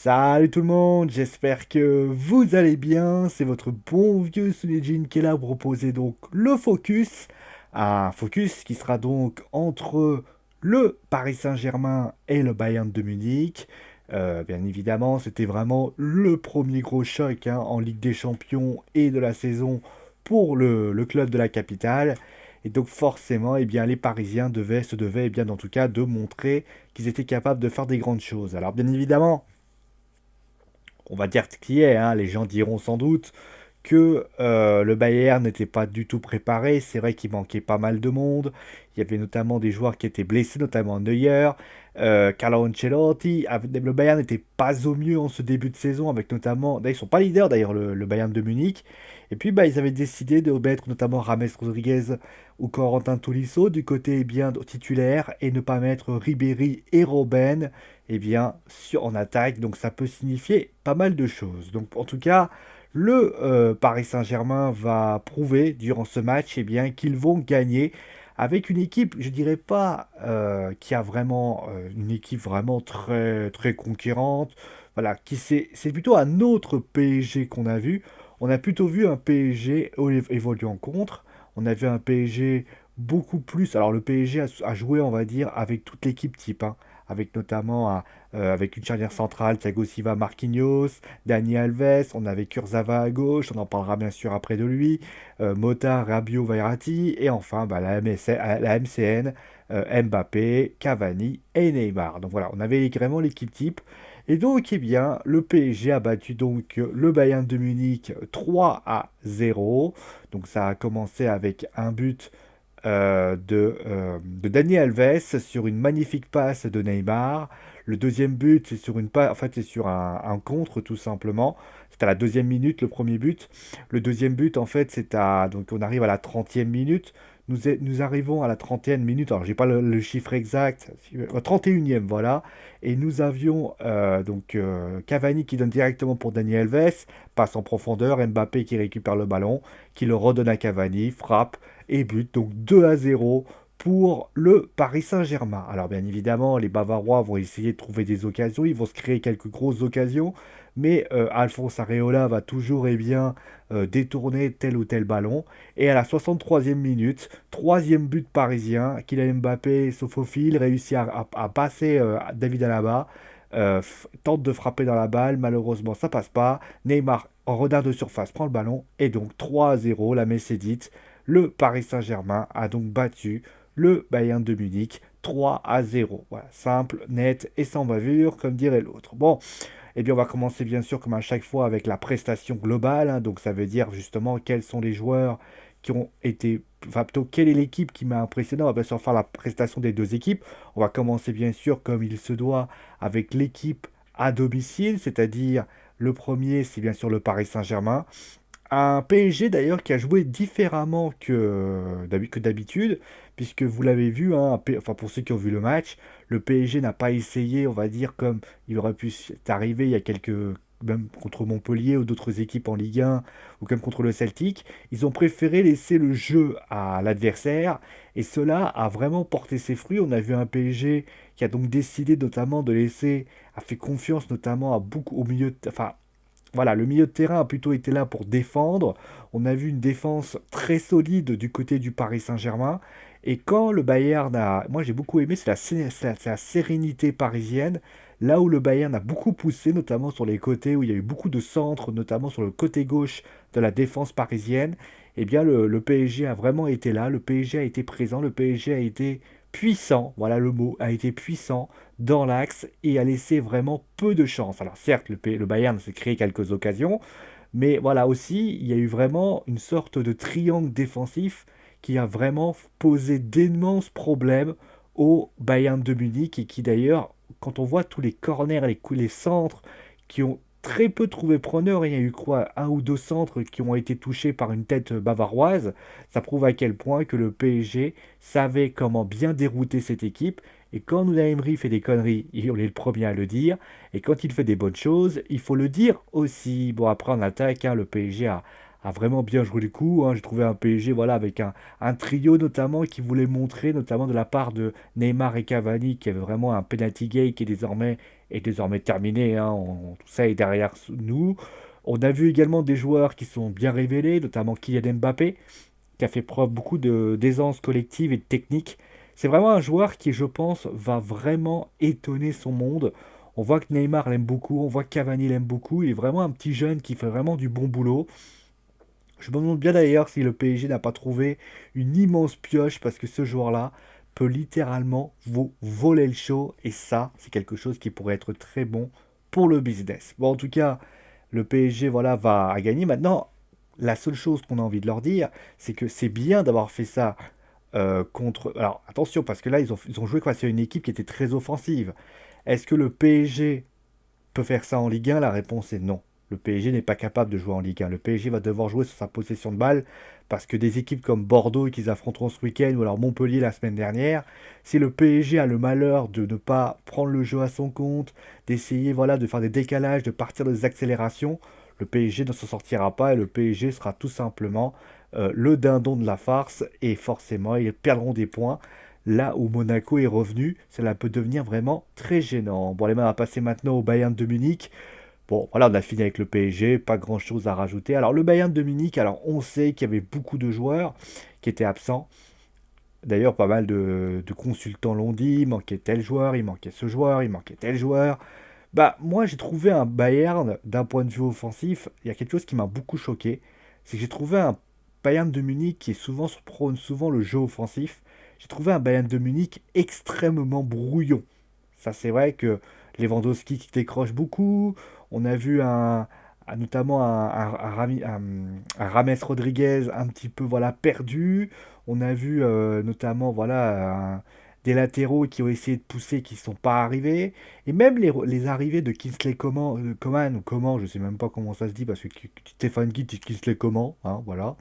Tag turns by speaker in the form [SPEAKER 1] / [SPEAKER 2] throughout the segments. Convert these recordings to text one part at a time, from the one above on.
[SPEAKER 1] Salut tout le monde, j'espère que vous allez bien. C'est votre bon vieux Sunejin qui est là pour proposer donc le focus. Un focus qui sera donc entre le Paris Saint-Germain et le Bayern de Munich. Bien évidemment, c'était vraiment le premier gros choc en Ligue des Champions et de la saison pour le club de la capitale. Et donc forcément, eh bien, les Parisiens se devaient, eh bien, en tout cas, de montrer qu'ils étaient capables de faire des grandes choses. Alors bien évidemment, on va dire ce qui est, les gens diront sans doute que le Bayern n'était pas du tout préparé. C'est vrai qu'il manquait pas mal de monde. Il y avait notamment des joueurs qui étaient blessés, notamment Neuer, Carlo Ancelotti. Le Bayern n'était pas au mieux en ce début de saison, avec notamment. D'ailleurs, ils sont pas leaders d'ailleurs, le Bayern de Munich. Et puis ils avaient décidé de mettre notamment Rames Rodriguez ou Corentin Tolisso du côté bien titulaire et ne pas mettre Ribéry et Robben en attaque. Donc ça peut signifier pas mal de choses. Donc en tout cas, le Paris Saint-Germain va prouver durant ce match qu'ils vont gagner avec une équipe, je dirais pas qui a vraiment une équipe vraiment très très conquérante. Voilà, c'est plutôt un autre PSG qu'on a vu. On a plutôt vu un PSG évoluer en contre. On a vu un PSG beaucoup plus. Alors le PSG a joué, on va dire, avec toute l'équipe type, avec notamment avec une charnière centrale, Thiago Silva, Marquinhos, Dani Alves, on avait Kurzawa à gauche, on en parlera bien sûr après de lui, Mota, Rabiot, Verratti, et enfin la MCN, Mbappé, Cavani et Neymar. Donc voilà, on avait vraiment l'équipe type. Et donc, le PSG a battu donc le Bayern de Munich 3-0. Donc ça a commencé avec un but de Dani Alves sur une magnifique passe de Neymar. Le deuxième but, c'est sur une passe, en fait, c'est sur un contre tout simplement. C'est à la deuxième minute le premier but. Le deuxième but, en fait, donc on arrive à la 30e minute. Nous arrivons à la 30e minute, alors j'ai pas le chiffre exact, 31e, voilà. Et nous avions Cavani qui donne directement pour Dani Alves, passe en profondeur, Mbappé qui récupère le ballon, qui le redonne à Cavani, frappe et but. Donc 2-0 pour le Paris Saint-Germain. Alors bien évidemment, les Bavarois vont essayer de trouver des occasions, ils vont se créer quelques grosses occasions, mais Alphonse Areola va toujours détourner tel ou tel ballon. Et à la 63e minute, troisième but parisien, Kylian Mbappé se faufile, réussit à passer David Alaba, tente de frapper dans la balle, malheureusement ça passe pas. Neymar en rodin de surface prend le ballon et donc 3-0, la messe est dite. Le Paris Saint-Germain a donc battu le Bayern de Munich 3-0. Voilà, simple, net et sans bavure, comme dirait l'autre. Bon, on va commencer bien sûr, comme à chaque fois, avec la prestation globale. Donc, ça veut dire justement quels sont les joueurs qui ont été. Enfin, plutôt, quelle est l'équipe qui m'a impressionné. On va bien sûr faire la prestation des deux équipes. On va commencer bien sûr, comme il se doit, avec l'équipe à domicile, c'est-à-dire le premier, c'est bien sûr le Paris Saint-Germain. Un PSG d'ailleurs qui a joué différemment que d'habitude, puisque vous l'avez vu, enfin pour ceux qui ont vu le match, le PSG n'a pas essayé, on va dire, comme il aurait pu arriver il y a même contre Montpellier ou d'autres équipes en Ligue 1, ou comme contre le Celtic, ils ont préféré laisser le jeu à l'adversaire, et cela a vraiment porté ses fruits. On a vu un PSG qui a donc décidé notamment a fait confiance notamment à beaucoup au milieu, enfin voilà, le milieu de terrain a plutôt été là pour défendre. On a vu une défense très solide du côté du Paris Saint-Germain. Et quand le Bayern a... Moi j'ai beaucoup aimé, c'est la sérénité parisienne. Là où le Bayern a beaucoup poussé, notamment sur les côtés, où il y a eu beaucoup de centres, notamment sur le côté gauche de la défense parisienne, le PSG a vraiment été là, le PSG a été présent, le PSG a été puissant, voilà le mot, a été puissant dans l'axe et a laissé vraiment peu de chance. Alors certes, le Bayern s'est créé quelques occasions, mais voilà aussi, il y a eu vraiment une sorte de triangle défensif qui a vraiment posé d'immenses problèmes au Bayern de Munich et qui d'ailleurs, quand on voit tous les corners, les centres qui ont très peu trouvé preneur, il y a eu quoi, un ou deux centres qui ont été touchés par une tête bavaroise, ça prouve à quel point que le PSG savait comment bien dérouter cette équipe. Et quand Unai Emery fait des conneries, on est le premier à le dire. Et quand il fait des bonnes choses, il faut le dire aussi. Bon, après en attaque, le PSG a vraiment bien joué le coup. J'ai trouvé un PSG voilà, avec un trio notamment qui voulait montrer, notamment de la part de Neymar et Cavani, qui avait vraiment un penalty gay qui désormais est désormais terminée, hein. Tout ça est derrière nous. On a vu également des joueurs qui sont bien révélés, notamment Kylian Mbappé, qui a fait preuve beaucoup d'aisance collective et de technique. C'est vraiment un joueur qui, je pense, va vraiment étonner son monde. On voit que Neymar l'aime beaucoup, on voit que Cavani l'aime beaucoup. Il est vraiment un petit jeune qui fait vraiment du bon boulot. Je me demande bien d'ailleurs si le PSG n'a pas trouvé une immense pioche parce que ce joueur-là peut littéralement vous voler le show et ça, c'est quelque chose qui pourrait être très bon pour le business. Bon, en tout cas, le PSG voilà, va gagner. Maintenant, la seule chose qu'on a envie de leur dire, c'est que c'est bien d'avoir fait ça contre. Alors attention, parce que là, ils ont joué face à une équipe qui était très offensive. Est-ce que le PSG peut faire ça en Ligue 1? La réponse est non. Le PSG n'est pas capable de jouer en Ligue 1. Le PSG va devoir jouer sur sa possession de balle parce que des équipes comme Bordeaux qu'ils affronteront ce week-end ou alors Montpellier la semaine dernière, si le PSG a le malheur de ne pas prendre le jeu à son compte, d'essayer voilà, de faire des décalages, de partir des accélérations, le PSG ne s'en sortira pas et le PSG sera tout simplement le dindon de la farce et forcément ils perdront des points. Là où Monaco est revenu, cela peut devenir vraiment très gênant. Bon, les mains à passer maintenant au Bayern de Munich. Bon, voilà, on a fini avec le PSG, pas grand-chose à rajouter. Alors, le Bayern de Munich, alors on sait qu'il y avait beaucoup de joueurs qui étaient absents. D'ailleurs, pas mal de consultants l'ont dit, il manquait tel joueur, il manquait ce joueur, il manquait tel joueur. Bah, moi, j'ai trouvé un Bayern, d'un point de vue offensif, il y a quelque chose qui m'a beaucoup choqué. C'est que j'ai trouvé un Bayern de Munich qui est souvent, prône souvent le jeu offensif. J'ai trouvé un Bayern de Munich extrêmement brouillon. Ça, c'est vrai que Lewandowski qui décroche beaucoup. On a vu notamment un Rames Rodriguez un petit peu voilà, perdu. On a vu notamment voilà, des latéraux qui ont essayé de pousser qui ne sont pas arrivés. Et même les arrivées de Kingsley Coman, ou comment, je sais même pas comment ça se dit, parce que Stéphane Guy dit Kingsley Coman, hein, voilà.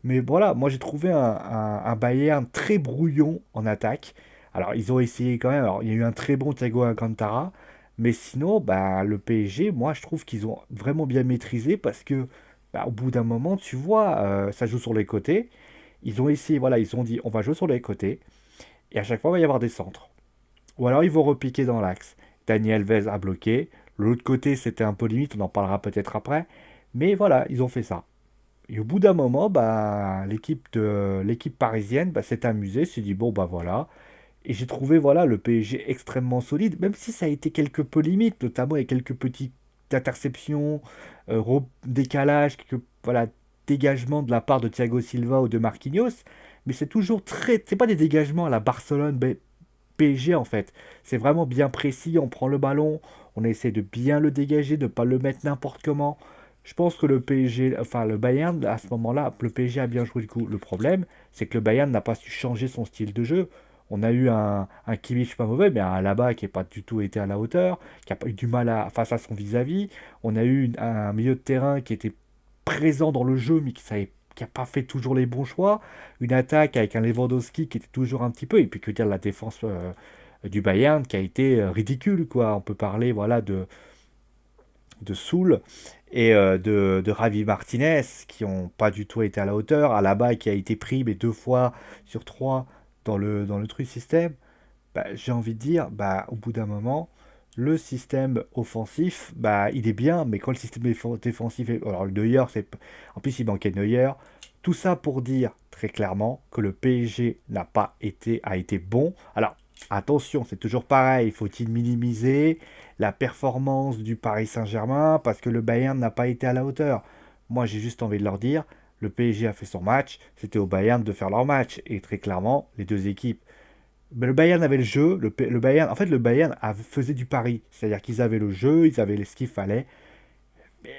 [SPEAKER 1] Mais voilà, moi j'ai trouvé un Bayern très brouillon en attaque. Alors ils ont essayé quand même, alors il y a eu un très bon Thiago Alcantara, mais sinon, bah, le PSG, moi je trouve qu'ils ont vraiment bien maîtrisé parce que bah, au bout d'un moment, tu vois, ça joue sur les côtés. Ils ont essayé, voilà, ils ont dit on va jouer sur les côtés, et à chaque fois il va y avoir des centres. Ou alors ils vont repiquer dans l'axe. Daniel Alves a bloqué. L'autre côté, c'était un peu limite, on en parlera peut-être après. Mais voilà, ils ont fait ça. Et au bout d'un moment, bah, l'équipe parisienne bah, s'est amusée, s'est dit bon bah voilà. Et j'ai trouvé voilà le PSG extrêmement solide, même si ça a été quelque peu limite, notamment avec quelques petites interceptions, décalages, quelques voilà dégagements de la part de Thiago Silva ou de Marquinhos. Mais c'est toujours très, c'est pas des dégagements à la Barcelone PSG en fait. C'est vraiment bien précis, on prend le ballon, on essaie de bien le dégager, de ne pas le mettre n'importe comment. Je pense que le PSG, enfin le Bayern, à ce moment-là, le PSG a bien joué le coup. Le problème, c'est que le Bayern n'a pas su changer son style de jeu. On a eu un Kimmich pas mauvais, mais un Alaba qui n'a pas du tout été à la hauteur, qui a pas eu du mal face à son vis-à-vis. On a eu un milieu de terrain qui était présent dans le jeu, mais qui n'a pas fait toujours les bons choix. Une attaque avec un Lewandowski qui était toujours un petit peu, et puis que dire la défense du Bayern qui a été ridicule, quoi. On peut parler, voilà, de Soul et de Javi Martinez qui n'ont pas du tout été à la hauteur. Alaba qui a été pris mais 2 fois sur 3 dans le truc système. Bah, j'ai envie de dire, bah, au bout d'un moment, le système offensif, bah, il est bien, mais quand le système défensif est. Alors, le Neuer, c'est. En plus, il manquait Neuer. Tout ça pour dire très clairement que le PSG a été bon. Alors, attention, c'est toujours pareil. Faut-il minimiser la performance du Paris Saint-Germain parce que le Bayern n'a pas été à la hauteur? Moi, j'ai juste envie de leur dire, le PSG a fait son match, c'était au Bayern de faire leur match. Et très clairement, les deux équipes ben, le Bayern avait le jeu, le Bayern, en fait le Bayern faisait du pari, c'est-à-dire qu'ils avaient le jeu, ils avaient ce qu'il fallait. Mais,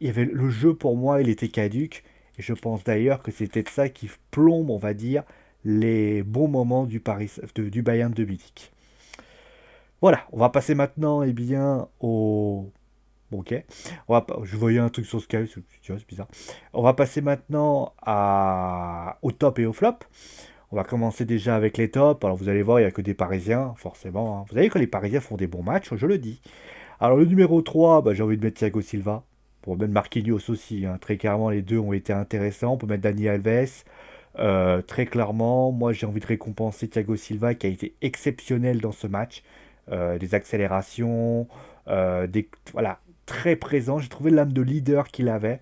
[SPEAKER 1] il y avait le jeu pour moi, il était caduque, et je pense d'ailleurs que c'était ça qui plombe, on va dire, les bons moments du Bayern de Munich. Voilà, on va passer maintenant, eh bien, au. Bon, ok. Je voyais un truc sur Sky, tu vois, c'est bizarre. On va passer maintenant au top et au flop. On va commencer déjà avec les tops. Alors vous allez voir, il n'y a que des Parisiens, forcément, hein. Vous savez que les Parisiens font des bons matchs, je le dis. Alors le numéro 3, bah, j'ai envie de mettre Thiago Silva. Pour mettre Marquinhos aussi, hein. Très clairement, les deux ont été intéressants. On peut mettre Dani Alves. Très clairement, moi j'ai envie de récompenser Thiago Silva qui a été exceptionnel dans ce match. des accélérations, voilà, très présent. J'ai trouvé l'âme de leader qu'il avait.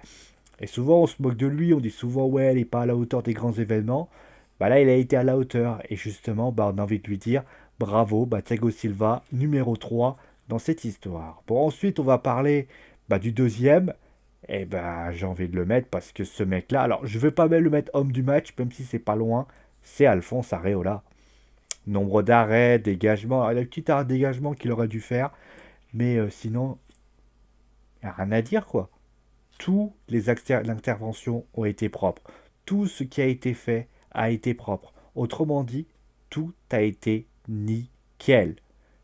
[SPEAKER 1] Et souvent, on se moque de lui, on dit souvent, ouais, il n'est pas à la hauteur des grands événements. Bah là, il a été à la hauteur. Et justement, bah, on a envie de lui dire, bravo, bah, Thiago Silva, numéro 3 dans cette histoire. Bon, ensuite, on va parler bah, du deuxième. Et ben, j'ai envie de le mettre parce que ce mec-là, alors je ne vais pas même le mettre homme du match, même si c'est pas loin, c'est Alphonse Areola. Nombre d'arrêts, dégagement, il a un petit arrêt de dégagement qu'il aurait dû faire, mais sinon, il n'y a rien à dire quoi. Toutes les interventions ont été propres. Tout ce qui a été fait a été propre. Autrement dit, tout a été nickel.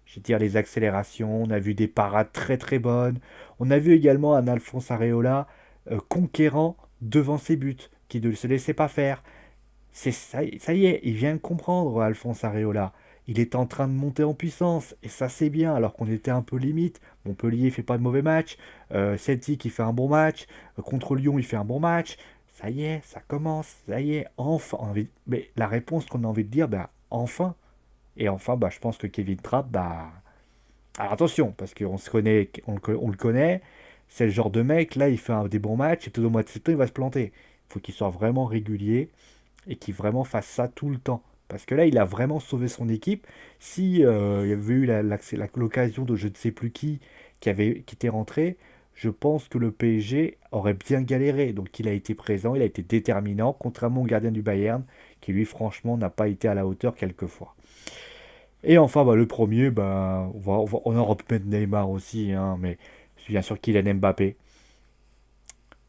[SPEAKER 1] Je veux dire, les accélérations, on a vu des parades très très bonnes. On a vu également un Alphonse Areola conquérant devant ses buts, qui ne se laissait pas faire. Ça y est, il vient de comprendre, Alphonse Areola. Il est en train de monter en puissance, et ça c'est bien, alors qu'on était un peu limite. Montpellier fait pas de mauvais match, Celtic il fait un bon match, contre Lyon il fait un bon match. Ça y est, ça commence, ça y est, enfin. Mais la réponse qu'on a envie de dire, ben enfin. Et enfin, bah, je pense que Kevin Trapp, bah. Alors attention, parce qu'on se connaît, on le connaît, c'est le genre de mec, là il fait des bons matchs, et tout au mois de septembre il va se planter. Il faut qu'il soit vraiment régulier et qu'il vraiment fasse ça tout le temps. Parce que là, il a vraiment sauvé son équipe. Si il y avait eu l'occasion de je ne sais plus qui était rentré, je pense que le PSG aurait bien galéré. Donc il a été présent, il a été déterminant, contrairement au gardien du Bayern, qui lui franchement n'a pas été à la hauteur quelquefois. Et enfin, bah, le premier, bah, on en remettre Neymar aussi, hein, mais bien sûr Kylian Mbappé.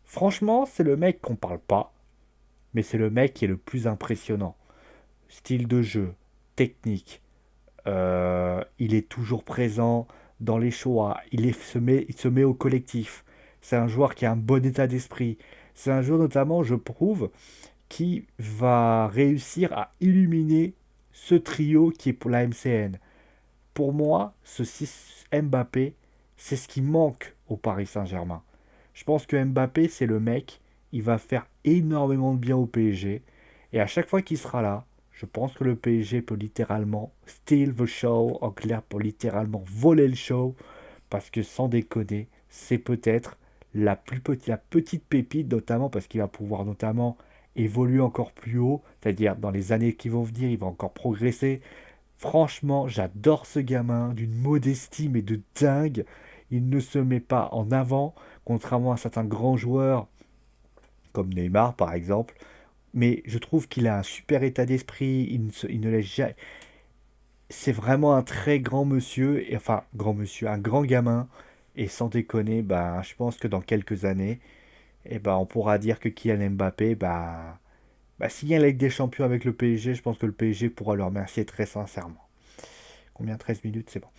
[SPEAKER 1] Franchement, c'est le mec qu'on parle pas, mais c'est le mec qui est le plus impressionnant. Style de jeu, technique, il est toujours présent dans les choix, il se met au collectif. C'est un joueur qui a un bon état d'esprit. C'est un joueur notamment, je prouve, qui va réussir à illuminer ce trio qui est pour la MCN. Pour moi, ce 6 Mbappé, c'est ce qui manque au Paris Saint-Germain. Je pense que Mbappé, c'est le mec, il va faire énormément de bien au PSG. Et à chaque fois qu'il sera là, je pense que le PSG peut littéralement steal the show, en clair, peut littéralement voler le show. Parce que sans déconner, c'est peut-être la petite pépite, notamment parce qu'il va pouvoir notamment évoluer encore plus haut. C'est-à-dire dans les années qui vont venir, il va encore progresser. Franchement, j'adore ce gamin, d'une modestie mais de dingue. Il ne se met pas en avant, contrairement à certains grands joueurs, comme Neymar par exemple. Mais je trouve qu'il a un super état d'esprit, il ne laisse jamais. C'est vraiment un très grand monsieur, et, enfin, grand monsieur, un grand gamin. Et sans déconner, bah, je pense que dans quelques années, on pourra dire que Kylian Mbappé, s'il y a la Ligue des Champions avec le PSG, je pense que le PSG pourra le remercier très sincèrement. Combien? 13 minutes, c'est bon.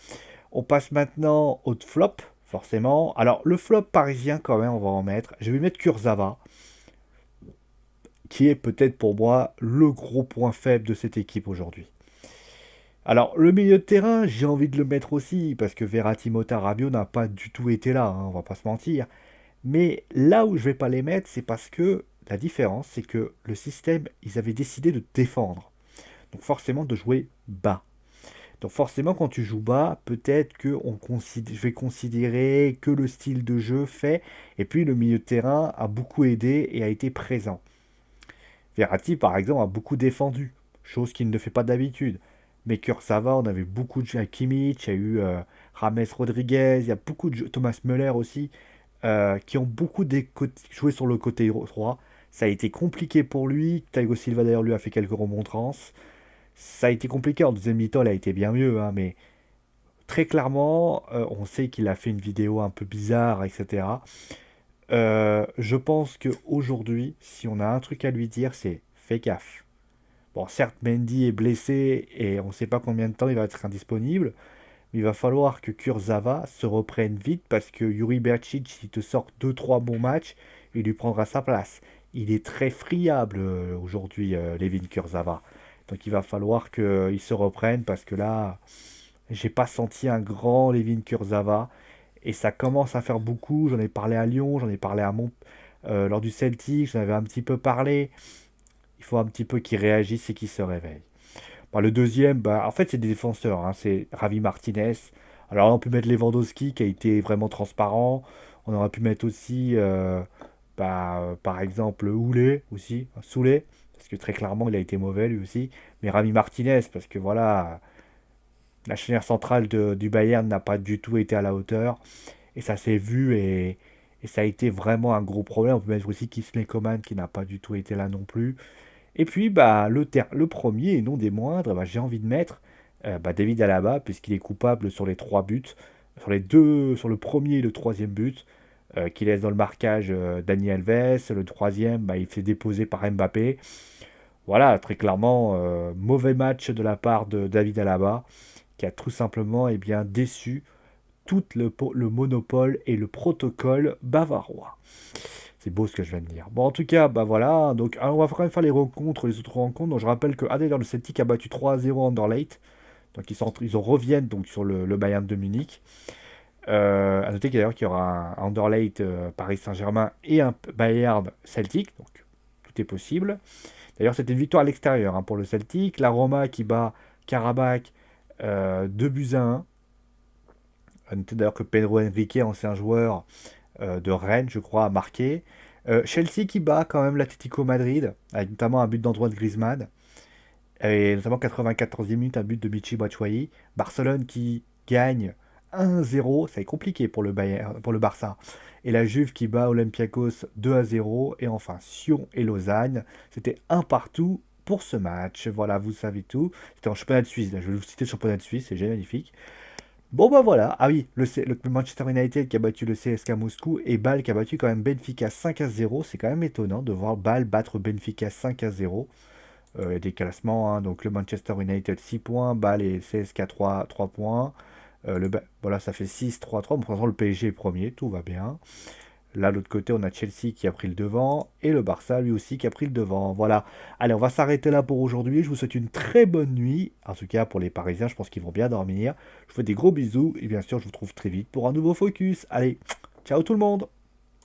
[SPEAKER 1] On passe maintenant au flop, forcément. Alors, le flop parisien, quand même, on va en mettre. Je vais mettre Kurzawa, qui est peut-être pour moi le gros point faible de cette équipe aujourd'hui. Alors, le milieu de terrain, j'ai envie de le mettre aussi, parce que Verratti, Mota, Rabiot n'a pas du tout été là, hein, on va pas se mentir. Mais là où je vais pas les mettre, c'est parce que la différence, c'est que le système, ils avaient décidé de défendre. Donc forcément de jouer bas. Donc forcément, quand tu joues bas, peut-être que je vais considérer que le style de jeu fait, et puis le milieu de terrain a beaucoup aidé et a été présent. Verratti, par exemple, a beaucoup défendu, chose qu'il ne fait pas d'habitude. Mais Kurzawa, on avait beaucoup de jeux à Kimmich, il y a eu James Rodriguez, il y a beaucoup de jeux, Thomas Müller aussi, qui ont beaucoup joué sur le côté droit. Ça a été compliqué pour lui. Thiago Silva d'ailleurs lui a fait quelques remontrances. Ça a été compliqué en deuxième mi-temps, elle a été bien mieux, hein, mais très clairement, on sait qu'il a fait une vidéo un peu bizarre, etc. Je pense qu'aujourd'hui, si on a un truc à lui dire, c'est fais gaffe. Bon, certes, Mendy est blessé et on ne sait pas combien de temps il va être indisponible, mais il va falloir que Kurzawa se reprenne vite parce que Yuri Bercic, s'il te sort deux trois bons matchs, il lui prendra sa place. Il est très friable aujourd'hui, Levin Kurzawa. Donc il va falloir qu'il se reprenne parce que là, j'ai pas senti un grand Levin Kurzawa. Et ça commence à faire beaucoup. J'en ai parlé à Lyon, j'en ai parlé lors du Celtic, j'en avais un petit peu parlé. Il faut un petit peu qu'il réagisse et qu'il se réveille. Bah, le deuxième, bah, en fait, c'est des défenseurs, hein, c'est Ravi Martinez. Alors là, on peut mettre Lewandowski qui a été vraiment transparent. On aurait pu mettre aussi, par exemple, Houlé aussi, Soulé, parce que très clairement, il a été mauvais lui aussi. Mais Rami Martinez, parce que voilà, la charnière centrale du Bayern n'a pas du tout été à la hauteur. Et ça s'est vu et ça a été vraiment un gros problème. On peut mettre aussi Kingsley Coman qui n'a pas du tout été là non plus. Et puis bah, le premier, et non des moindres, bah, j'ai envie de mettre David Alaba, puisqu'il est coupable sur les trois buts, sur les deux, sur le premier et le troisième but, qui laisse dans le marquage Dani Alves. Le troisième, bah, il fait déposer par Mbappé. Voilà, très clairement, mauvais match de la part de David Alaba, qui a tout simplement bien, déçu tout le monopole et le protocole bavarois. C'est beau ce que je viens de dire. Bon, en tout cas, bah voilà. Donc, alors, on va quand même faire les autres rencontres. Donc, je rappelle que d'ailleurs, le Celtic a battu 3-0 Anderlecht. Donc, ils reviennent donc sur le Bayern de Munich. À noter d'ailleurs qu'il y aura un Anderlecht Paris Saint-Germain et un Bayern Celtic. Donc, tout est possible. D'ailleurs, c'était une victoire à l'extérieur hein, pour le Celtic. La Roma qui bat Karabakh 2 buts à 1. À noter d'ailleurs que Pedro Henrique, ancien joueur de Rennes, je crois, a marqué. Chelsea qui bat quand même l'Atlético Madrid, avec notamment un but d'Antoine Griezmann, et notamment 94e minute, un but de Michy Batshuayi. Barcelone qui gagne 1-0, ça est compliqué pour pour le Barça. Et la Juve qui bat Olympiakos 2-0. Et enfin, Sion et Lausanne, c'était un partout pour ce match. Voilà, vous savez tout. C'était en championnat de Suisse, là, je vais vous citer le championnat de Suisse, c'est magnifique. Bon bah voilà, ah oui, le Manchester United qui a battu le CSKA Moscou et Bâle qui a battu quand même Benfica 5-0, c'est quand même étonnant de voir Bâle battre Benfica 5-0. Il y a des classements, hein, donc le Manchester United 6 points, Bâle et CSKA 3 points. Voilà, ça fait 6-3-3, bon, pour l'instant le PSG est premier, tout va bien. Là, de l'autre côté, on a Chelsea qui a pris le devant et le Barça, lui aussi, qui a pris le devant. Voilà. Allez, on va s'arrêter là pour aujourd'hui. Je vous souhaite une très bonne nuit. En tout cas, pour les Parisiens, je pense qu'ils vont bien dormir. Je vous fais des gros bisous et bien sûr, je vous retrouve très vite pour un nouveau focus. Allez, ciao tout le monde!